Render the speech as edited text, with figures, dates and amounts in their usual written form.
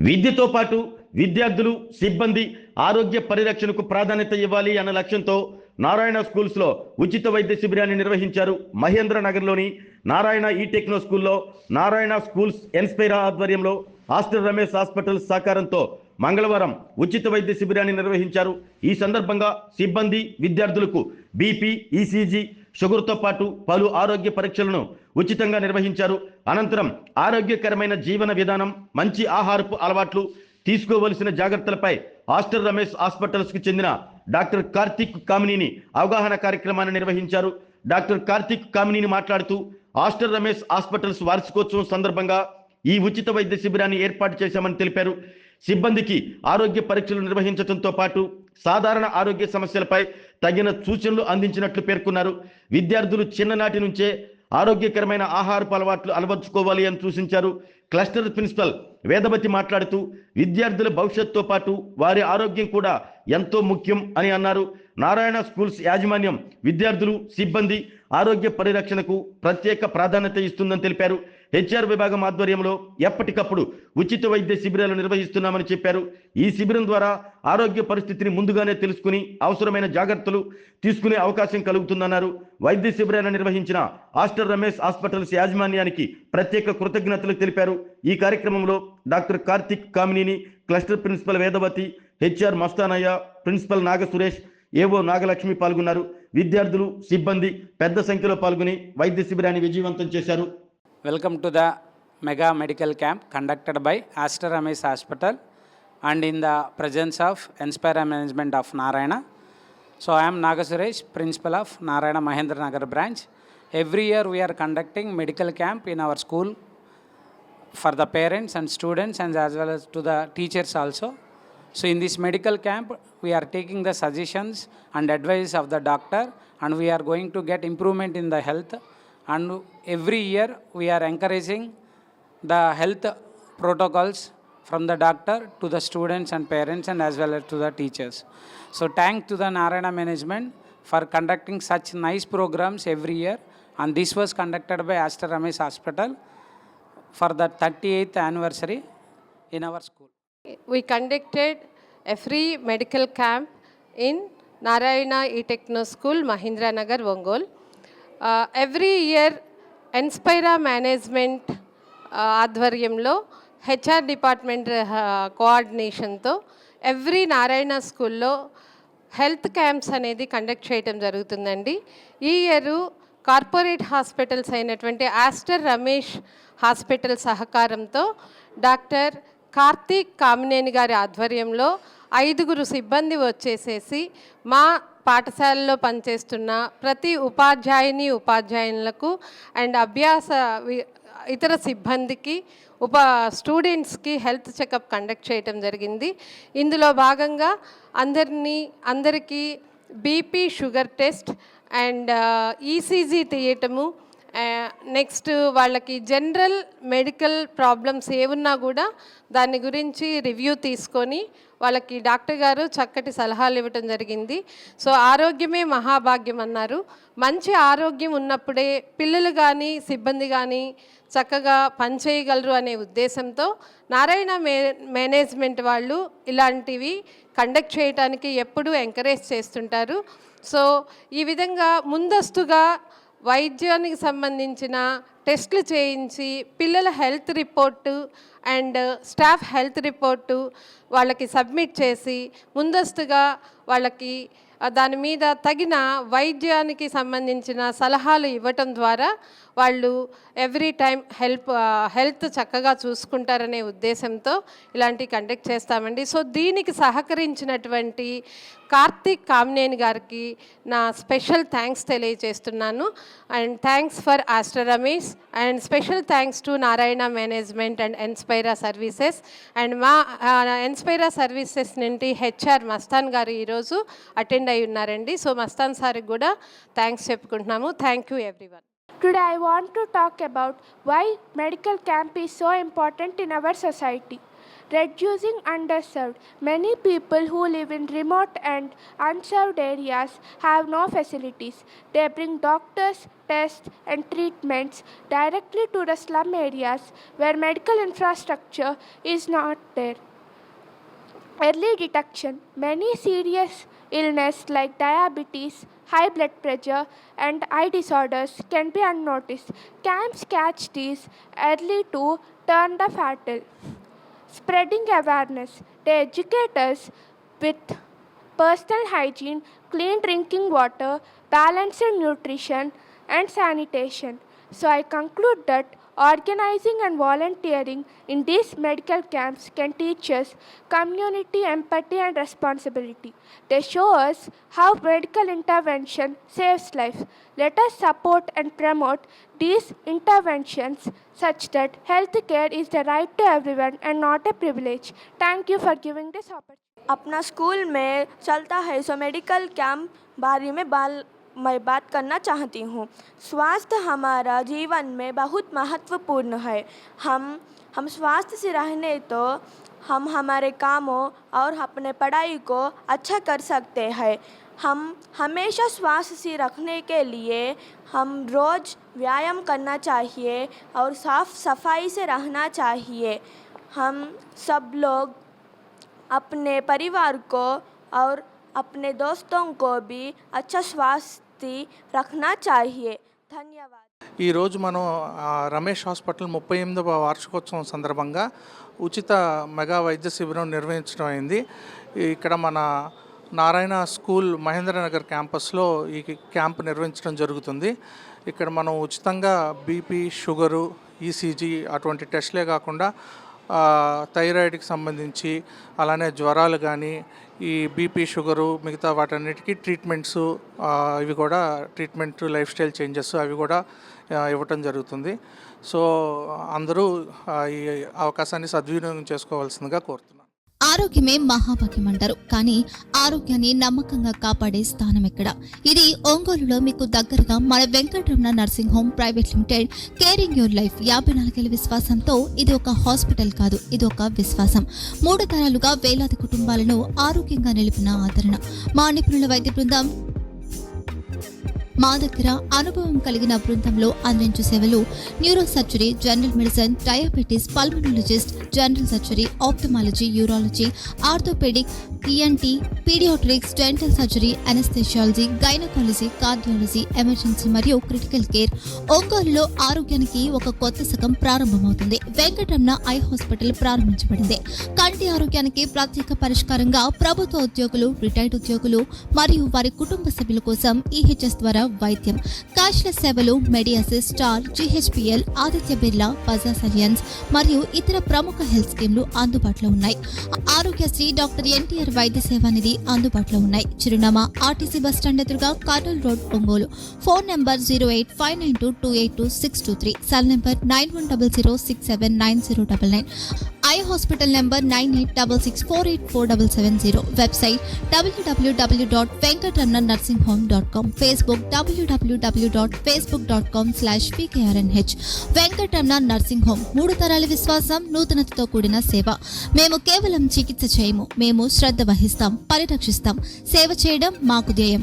విద్యతో పాటు విద్యార్థులు సిబ్బంది ఆరోగ్య పరిరక్షణకు ప్రాధాన్యత ఇవ్వాలి అన్న లక్ష్యంతో నారాయణ స్కూల్స్లో ఉచిత వైద్య శిబిరాన్ని నిర్వహించారు. మహేంద్ర నగర్లోని నారాయణ ఈ టెక్నో స్కూల్లో నారాయణ స్కూల్స్ ఎన్స్పైరా ఆధ్వర్యంలో ఆస్టర్ రమేష్ హాస్పిటల్ సహకారంతో మంగళవారం ఉచిత వైద్య శిబిరాన్ని నిర్వహించారు. ఈ సందర్భంగా సిబ్బంది విద్యార్థులకు బీపీ, ఈసీజీ, షుగర్తో పాటు పలు ఆరోగ్య పరీక్షలను ఉచితంగా నిర్వహించారు. అనంతరం ఆరోగ్యకరమైన జీవన విధానం, మంచి ఆహారపు అలవాట్లు, తీసుకోవలసిన జాగ్రత్తలపై ఆస్టర్ రమేష్ హాస్పిటల్స్కి చెందిన డాక్టర్ కార్తిక్ కామినీని అవగాహన కార్యక్రమాన్ని నిర్వహించారు. డాక్టర్ కార్తిక్ కామినీని మాట్లాడుతూ ఆస్టర్ రమేష్ హాస్పిటల్స్ వార్షికోత్సవం సందర్భంగా ఈ ఉచిత వైద్య శిబిరాన్ని ఏర్పాటు చేశామని తెలిపారు. సిబ్బందికి ఆరోగ్య పరీక్షలు నిర్వహించడంతో పాటు సాధారణ ఆరోగ్య సమస్యలపై తగిన సూచనలు అందించినట్లు పేర్కొన్నారు. విద్యార్థులు చిన్ననాటి నుంచే ఆరోగ్యకరమైన ఆహారపు అలవాట్లు అలవర్చుకోవాలి అని సూచించారు. క్లస్టర్ ప్రిన్సిపల్ వేదవతి మాట్లాడుతూ విద్యార్థుల భవిష్యత్తుతో పాటు వారి ఆరోగ్యం కూడా ఎంతో ముఖ్యం అని అన్నారు. నారాయణ స్కూల్స్ యాజమాన్యం విద్యార్థులు సిబ్బంది ఆరోగ్య పరిరక్షణకు ప్రత్యేక ప్రాధాన్యత ఇస్తుందని తెలిపారు. హెచ్ఆర్ విభాగం ఆధ్వర్యంలో ఎప్పటికప్పుడు ఉచిత వైద్య శిబిరాలు నిర్వహిస్తున్నామని చెప్పారు. ఈ శిబిరం ద్వారా ఆరోగ్య పరిస్థితిని ముందుగానే తెలుసుకుని అవసరమైన జాగ్రత్తలు తీసుకునే అవకాశం కలుగుతుందన్నారు. వైద్య శిబిరాన్ని నిర్వహించిన ఆస్టర్ రమేష్ హాస్పిటల్స్ యాజమాన్యానికి ప్రత్యేక కృతజ్ఞతలు తెలిపారు. ఈ కార్యక్రమంలో doctor Karthik Kamineni, cluster principal Vedavathi, HR Mastanaiah, principal Naga Suresh, AO Nagalakshmi పాల్గొన్నారు. విద్యార్థులు సిబ్బంది పెద్ద సంఖ్యలో పాల్గొని వైద్య శిబిరాన్ని విజయవంతం చేశారు. Welcome to the mega medical camp conducted by Aster Ramesh Hospital and in the presence of Inspira Management of Narayana. So I am Naga Suresh, Principal of Narayana Mahendra Nagar branch. Every year we are conducting medical camp in our school for the parents and students and as well as to the teachers also. So in this medical camp we are taking the suggestions and advice of the doctor and we are going to get improvement in the health. And every year we are encouraging the health protocols from the doctor to the students and parents and as well as to the teachers. So thanks to the Narayana management for conducting such nice programs every year, and this was conducted by Aster Ramesh Hospital for the 38th anniversary in our school. We conducted a free medical camp in Narayana E-Techno School, Mahindra Nagar, Ongole. Every year Inspira Management ఆధ్వర్యంలో HR department కోఆర్డినేషన్తో every Narayana స్కూల్లో health camps అనేది conduct చేయడం జరుగుతుందండి. ఈ year corporate hospitals అయినటువంటి Aster Ramesh hospital సహకారంతో doctor Karthik Kamineni గారి ఆధ్వర్యంలో 5 సిబ్బంది వచ్చేసేసి మా పాఠశాలలో పనిచేస్తున్న ప్రతి ఉపాధ్యాయులకు అండ్ ఇతర సిబ్బందికి స్టూడెంట్స్కి హెల్త్ చెకప్ కండక్ట్ చేయటం జరిగింది. ఇందులో భాగంగా అందరికీ BP, sugar test and ECG తీయటము, నెక్స్ట్ వాళ్ళకి జనరల్ మెడికల్ ప్రాబ్లమ్స్ ఏమున్నా కూడా దాని గురించి రివ్యూ తీసుకొని వాళ్ళకి డాక్టర్ గారు చక్కటి సలహాలు ఇవ్వటం జరిగింది. సో ఆరోగ్యమే మహాభాగ్యం అన్నారు. మంచి ఆరోగ్యం ఉన్నప్పుడే పిల్లలు కానీ సిబ్బంది కానీ చక్కగా పనిచేయగలరు అనే ఉద్దేశంతో నారాయణ మేనేజ్మెంట్ వాళ్ళు ఇలాంటివి కండక్ట్ చేయడానికి ఎప్పుడూ ఎంకరేజ్ చేస్తుంటారు. సో ఈ విధంగా ముందస్తుగా వైద్యానికి సంబంధించిన టెస్టులు చేయించి పిల్లల health report and staff health report వాళ్ళకి సబ్మిట్ చేసి ముందస్తుగా వాళ్ళకి దాని మీద తగిన వైద్యానికి సంబంధించిన సలహాలు ఇవ్వటం ద్వారా వాళ్ళు ఎవ్రీ టైం హెల్త్ చక్కగా చూసుకుంటారనే ఉద్దేశంతో ఇలాంటివి కండక్ట్ చేస్తామండి. సో దీనికి సహకరించినటువంటి కార్తీక్ కామినేని గారికి నా స్పెషల్ థ్యాంక్స్ తెలియజేస్తున్నాను. And thanks for Aster Ramesh and special thanks to Narayana management and Inspira services. And మా ఇన్స్పైరా సర్వీసెస్ నుండి హెచ్ఆర్ మస్తాన్ గారు ఈరోజు అటెండ్ అయి ఉన్నారండి. సో మస్తాన్ సార్కి కూడా థ్యాంక్స్ చెప్పుకుంటున్నాము. Thank you everyone. Today I want to talk about why medical camp is so important in our society. reducing underserved. Many people who live in remote and unserved areas have no facilities. They bring doctors, tests, and treatments directly to the slum areas where medical infrastructure is not there. Early detection. Many serious illness like diabetes, high blood pressure, and eye disorders can be unnoticed. Camps catch these early to turn the fatal. Spreading awareness. They educate us with personal hygiene, clean drinking water, balanced nutrition, and sanitation. So I conclude that organizing and volunteering in these medical camps can teach us community empathy and responsibility. They show us how medical intervention saves lives. Let us support and promote these interventions such that health care is the right to everyone and not a privilege. Thank you for giving this opportunity. अपना school में चलता है so medical camp बारे में मैं बात करना चाहती हूँ। स्वास्थ्य हमारा जीवन में बहुत महत्वपूर्ण है। हम स्वास्थ्य से रहने तो हम हमारे कामों और अपने पढ़ाई को अच्छा कर सकते हैं। हम हमेशा स्वास्थ्य से रखने के लिए हम रोज़ व्यायाम करना चाहिए और साफ सफाई से रहना चाहिए। हम सब लोग अपने परिवार को और अपने दोस्तों को भी अच्छा स्वास्थ्य रखना चाहिए। ధన్యవాదాలు। ఈరోజు మనం రమేష్ హాస్పిటల్ 38వ వార్షికోత్సవం సందర్భంగా ఉచిత మెగా వైద్య శిబిరం నిర్వహించడం అయింది. ఇక్కడ మన నారాయణ స్కూల్ మహేంద్రనగర్ క్యాంపస్లో ఈ క్యాంప్ నిర్వహించడం జరుగుతుంది. ఇక్కడ మనం ఉచితంగా బీపీ, షుగరు, ఈసీజీ అటువంటి టెస్ట్లే కాకుండా థైరాయిడ్కి సంబంధించి అలానే జ్వరాలు కానీ ఈ బీపీ, షుగరు మిగతా వాటన్నిటికీ ట్రీట్మెంట్స్ ఇవి కూడా ట్రీట్మెంట్ లైఫ్ స్టైల్ చేంజెస్ అవి కూడా ఇవ్వటం జరుగుతుంది. సో అందరూ ఈ అవకాశాన్ని సద్వినియోగం చేసుకోవాల్సిందిగా కోరుతున్నాను. ఆరోగ్యమే మహాభాగ్యం అంటారు, కానీ ఆరోగ్యాన్ని నమ్మకంగా కాపాడే స్థానం ఎక్కడ? ఇది ఒంగోలులో మీకు దగ్గరగా మన Venkataramana nursing home private limited. Caring your life 54 ఏళ్ల విశ్వాసంతో ఇది ఒక హాస్పిటల్ కాదు, ఇది ఒక విశ్వాసం. 3 తరాలుగా వేలాది కుటుంబాలను ఆరోగ్యంగా నిలిపిన ఆదరణ. మా నిపుణుల వైద్య బృందం మా దగ్గర అనుభవం కలిగిన బృందంలో అందించే సేవలు neuro surgery, general medicine, diabetes, pulmonologist, general surgery, ophthalmology, urology, orthopaedic, ENT, paediatrics, dental surgery, anaesthesiology, gynaecology, cardiology, emergency మరియు క్రిటికల్ కేర్. ఒంగోలులో ఆరోగ్యానికి ఒక కొత్త శకం ప్రారంభమవుతుంది. వెంకటరమణ ఐ హాస్పిటల్ ప్రారంభించబడింది. కంటి ఆరోగ్యానికి ప్రత్యేక పరిష్కారంగా ప్రభుత్వ ఉద్యోగులు, రిటైర్డ్ ఉద్యోగులు మరియు వారి కుటుంబ సభ్యుల కోసం ఈహెచ్ఎస్ ద్వారా వైద్యం. క్యాష్లెస్ సేవలు మెడియాసిస్, స్టార్, జీహెచ్పిఎల్, ఆదిత్య బిర్లా, బజాజ్ అలియన్స్ మరియు ఇతర ప్రముఖ హెల్త్ స్కీమ్లు అందుబాటులో ఉన్నాయి. ఆరోగ్యశ్రీ, డాక్టర్ ఎన్టీఆర్ వైద్య సేవా నిధి అందుబాటులో ఉన్నాయి. చిరునామా ఆర్టీసీ బస్టాండ్ ఎదురుగా Kurnool road, Ongole. Phone number 08592282623, cell number 9100679099. Eye hospital number 9866484770. Website www.venkatramanarsinghome.com. Facebook www.facebook.com/pkrnh. Venkataramana nursing home, 3 తరాల విశ్వాసం, నూతనతతో కూడిన సేవ. మేము కేవలం చికిత్స చేయము, మేము శ్రద్ధ వహిస్తాం, పరిరక్షిస్తాం. సేవ చేయడం మాకు ధ్యేయం.